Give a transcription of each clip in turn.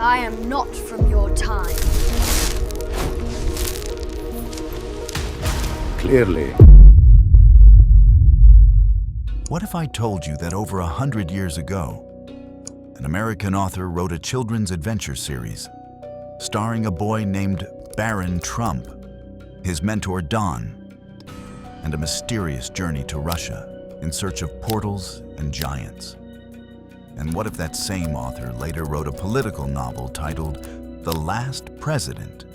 I am not from your time. Clearly. What if I told you that over 100 years ago, an American author wrote a children's adventure series starring a boy named Barron Trump, his mentor Don, and a mysterious journey to Russia in search of portals and giants? And what if that same author later wrote a political novel titled The Last President,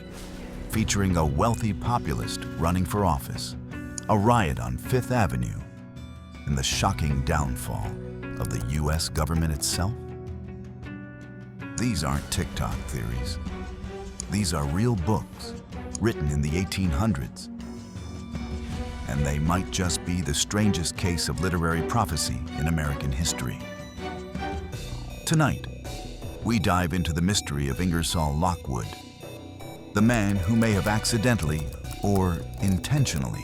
featuring a wealthy populist running for office, a riot on Fifth Avenue, and the shocking downfall of the US government itself? These aren't TikTok theories. These are real books written in the 1800s. And they might just be the strangest case of literary prophecy in American history. Tonight, we dive into the mystery of Ingersoll Lockwood, the man who may have accidentally or intentionally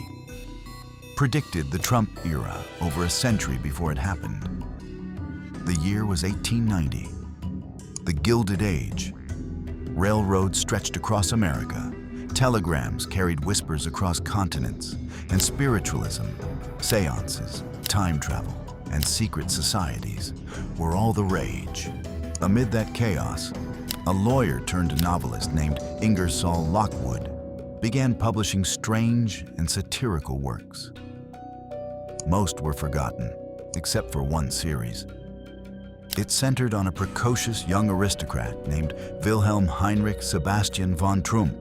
predicted the Trump era over a century before it happened. The year was 1890, the Gilded Age. Railroads stretched across America, telegrams carried whispers across continents, and spiritualism, seances, time travel, and secret societies were all the rage. Amid that chaos, a lawyer-turned-novelist named Ingersoll Lockwood began publishing strange and satirical works. Most were forgotten, except for one series. It centered on a precocious young aristocrat named Wilhelm Heinrich Sebastian von Trump,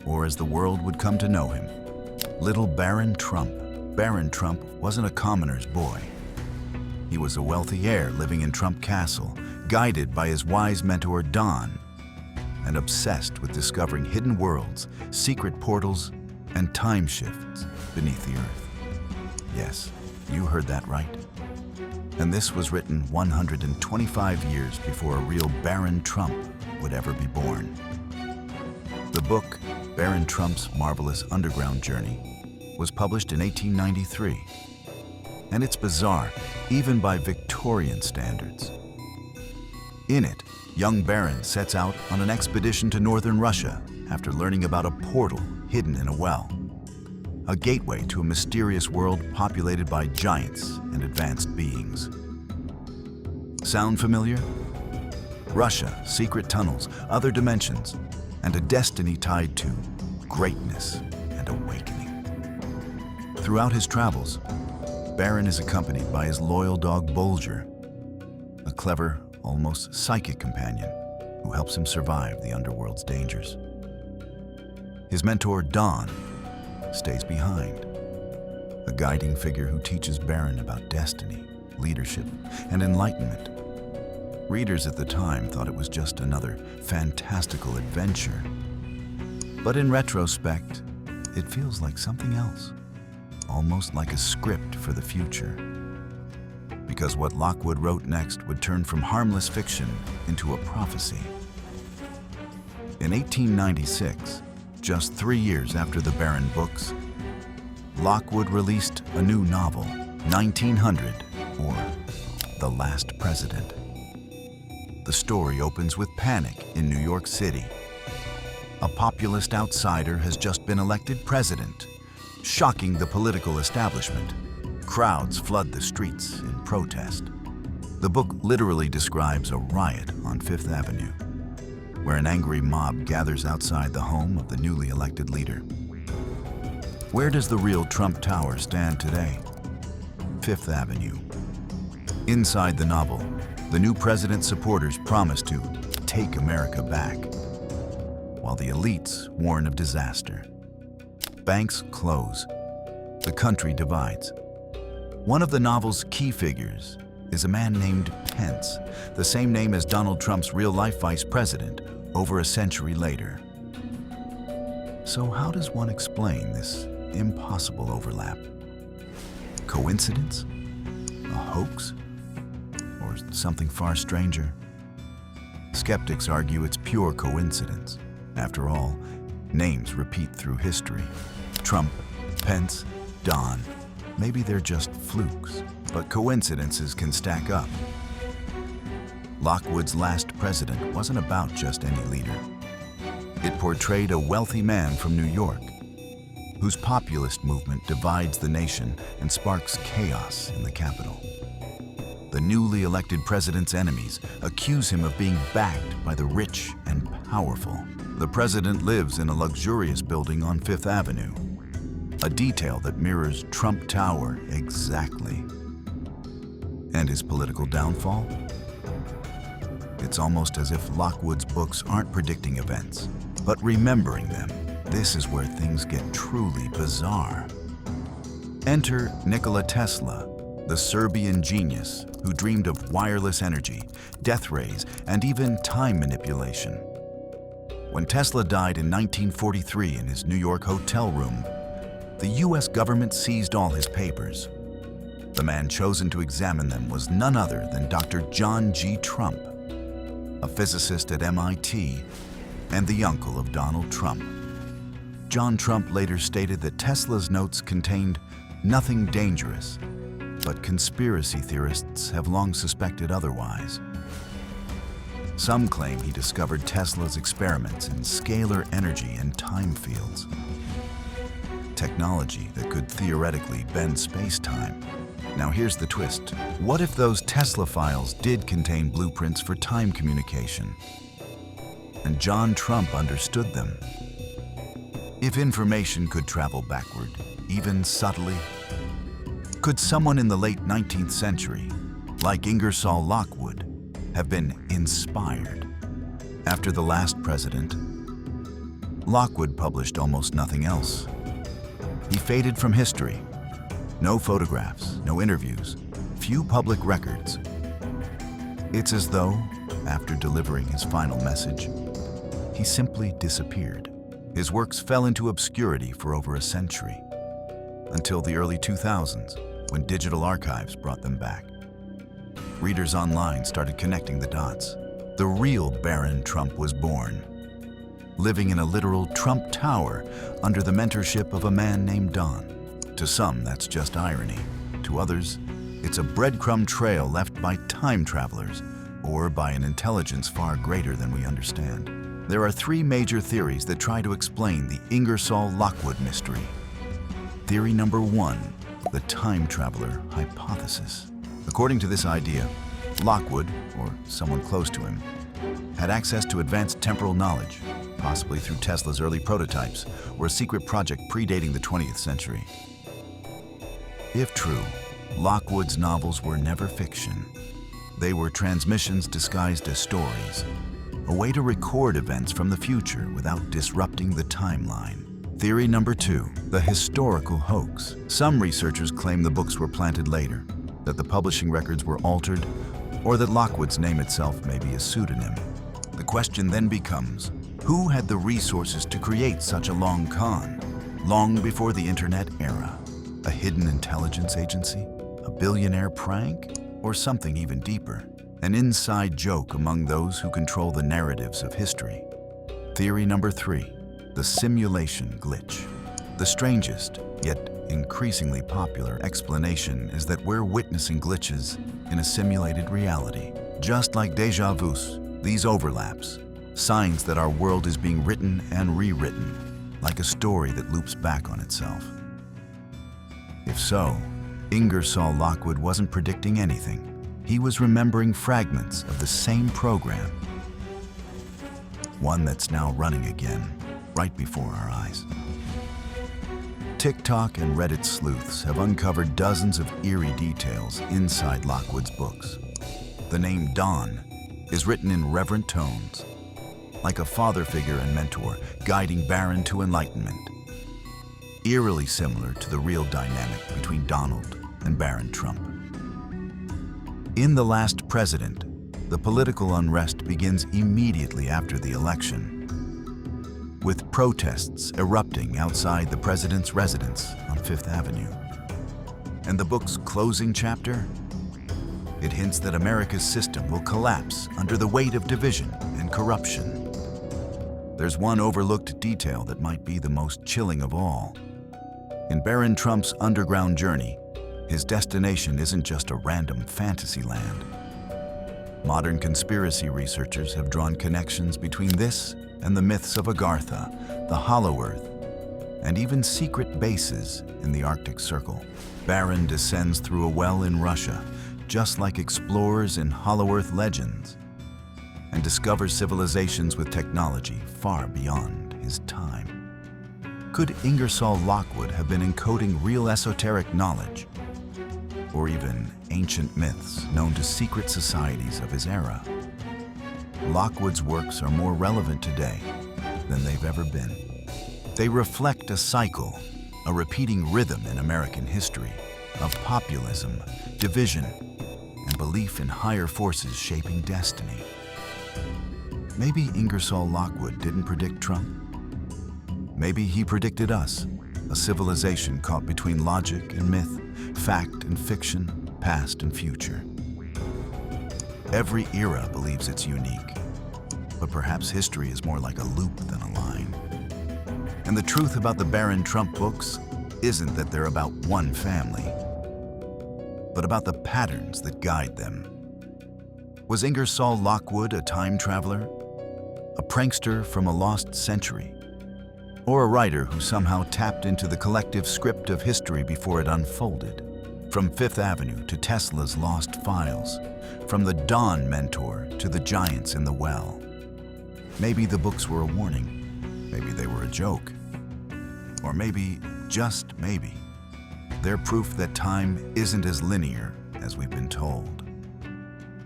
or as the world would come to know him, Little Barron Trump. Barron Trump wasn't a commoner's boy. He was a wealthy heir living in Trump Castle, guided by his wise mentor Don, and obsessed with discovering hidden worlds, secret portals, and time shifts beneath the earth. Yes, you heard that right. And this was written 125 years before a real Barron Trump would ever be born. The book, Barron Trump's Marvelous Underground Journey, was published in 1893. And it's bizarre, even by Victorian standards. In it, young Barron sets out on an expedition to northern Russia after learning about a portal hidden in a well, a gateway to a mysterious world populated by giants and advanced beings. Sound familiar? Russia, secret tunnels, other dimensions, and a destiny tied to greatness and awakening. Throughout his travels, Barron is accompanied by his loyal dog Bolger, a clever, almost psychic companion who helps him survive the underworld's dangers. His mentor Don stays behind, a guiding figure who teaches Barron about destiny, leadership, and enlightenment. Readers at the time thought it was just another fantastical adventure. But in retrospect, it feels like something else, almost like a script for the future. Because what Lockwood wrote next would turn from harmless fiction into a prophecy. In 1896, just 3 years after the Barron books, Lockwood released a new novel, 1900, or The Last President. The story opens with panic in New York City. A populist outsider has just been elected president, shocking the political establishment. Crowds flood the streets in protest. The book literally describes a riot on Fifth Avenue, where an angry mob gathers outside the home of the newly elected leader. Where does the real Trump Tower stand today? Fifth Avenue. Inside the novel, the new president's supporters promise to take America back, while the elites warn of disaster. Banks close. The country divides. One of the novel's key figures is a man named Pence, the same name as Donald Trump's real-life vice president, over a century later. So how does one explain this impossible overlap? Coincidence? A hoax? Or something far stranger? Skeptics argue it's pure coincidence. After all, names repeat through history. Trump, Pence, Don. Maybe they're just flukes, but coincidences can stack up. Lockwood's last president wasn't about just any leader. It portrayed a wealthy man from New York, whose populist movement divides the nation and sparks chaos in the capital. The newly elected president's enemies accuse him of being backed by the rich and powerful. The president lives in a luxurious building on Fifth Avenue, a detail that mirrors Trump Tower exactly. And his political downfall? It's almost as if Lockwood's books aren't predicting events, but remembering them. This is where things get truly bizarre. Enter Nikola Tesla, the Serbian genius who dreamed of wireless energy, death rays, and even time manipulation. When Tesla died in 1943 in his New York hotel room, the US government seized all his papers. The man chosen to examine them was none other than Dr. John G. Trump, a physicist at MIT and the uncle of Donald Trump. John Trump later stated that Tesla's notes contained nothing dangerous, but conspiracy theorists have long suspected otherwise. Some claim he discovered Tesla's experiments in scalar energy and time fields, technology that could theoretically bend space-time. Now here's the twist. What if those Tesla files did contain blueprints for time communication, and John Trump understood them? If information could travel backward, even subtly, could someone in the late 19th century, like Ingersoll Lockwood, have been inspired? After the last president, Lockwood published almost nothing else. He faded from history. No photographs, no interviews, few public records. It's as though, after delivering his final message, he simply disappeared. His works fell into obscurity for over a century, until the early 2000s, when digital archives brought them back. Readers online started connecting the dots. The real Barron Trump was born, living in a literal Trump Tower under the mentorship of a man named Don. To some, that's just irony. To others, it's a breadcrumb trail left by time travelers or by an intelligence far greater than we understand. There are three major theories that try to explain the Ingersoll Lockwood mystery. Theory number one, the time traveler hypothesis. According to this idea, Lockwood, or someone close to him, had access to advanced temporal knowledge, possibly through Tesla's early prototypes or a secret project predating the 20th century. If true, Lockwood's novels were never fiction. They were transmissions disguised as stories, a way to record events from the future without disrupting the timeline. Theory number two, the historical hoax. Some researchers claim the books were planted later, that the publishing records were altered, or that Lockwood's name itself may be a pseudonym. The question then becomes, who had the resources to create such a long con, long before the internet era? A hidden intelligence agency? A billionaire prank? Or something even deeper? An inside joke among those who control the narratives of history. Theory number three, the simulation glitch. The strangest, yet increasingly popular explanation is that we're witnessing glitches in a simulated reality. Just like déjà vus, these overlaps, signs that our world is being written and rewritten, like a story that loops back on itself. If so, Ingersoll Lockwood wasn't predicting anything. He was remembering fragments of the same program, one that's now running again, right before our eyes. TikTok and Reddit sleuths have uncovered dozens of eerie details inside Lockwood's books. The name Don is written in reverent tones, like a father figure and mentor guiding Barron to enlightenment, eerily similar to the real dynamic between Donald and Barron Trump. In The Last President, the political unrest begins immediately after the election, with protests erupting outside the president's residence on Fifth Avenue. And the book's closing chapter? It hints that America's system will collapse under the weight of division and corruption. There's one overlooked detail that might be the most chilling of all. In Barron Trump's underground journey, his destination isn't just a random fantasy land. Modern conspiracy researchers have drawn connections between this and the myths of Agartha, the Hollow Earth, and even secret bases in the Arctic Circle. Barron descends through a well in Russia, just like explorers in Hollow Earth legends, and discovers civilizations with technology far beyond his time. Could Ingersoll Lockwood have been encoding real esoteric knowledge, or even ancient myths known to secret societies of his era? Lockwood's works are more relevant today than they've ever been. They reflect a cycle, a repeating rhythm in American history of populism, division, and belief in higher forces shaping destiny. Maybe Ingersoll Lockwood didn't predict Trump. Maybe he predicted us, a civilization caught between logic and myth, fact and fiction, past and future. Every era believes it's unique, but perhaps history is more like a loop than a line. And the truth about the Barron Trump books isn't that they're about one family, but about the patterns that guide them. Was Ingersoll Lockwood a time traveler, a prankster from a lost century, or a writer who somehow tapped into the collective script of history before it unfolded? From Fifth Avenue to Tesla's lost files, from the Dawn Mentor to the giants in the well. Maybe the books were a warning, maybe they were a joke, or maybe, just maybe, they're proof that time isn't as linear as we've been told.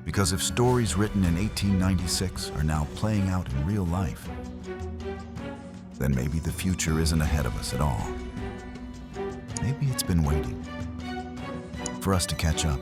Because if stories written in 1896 are now playing out in real life, then maybe the future isn't ahead of us at all. Maybe it's been waiting for us to catch up.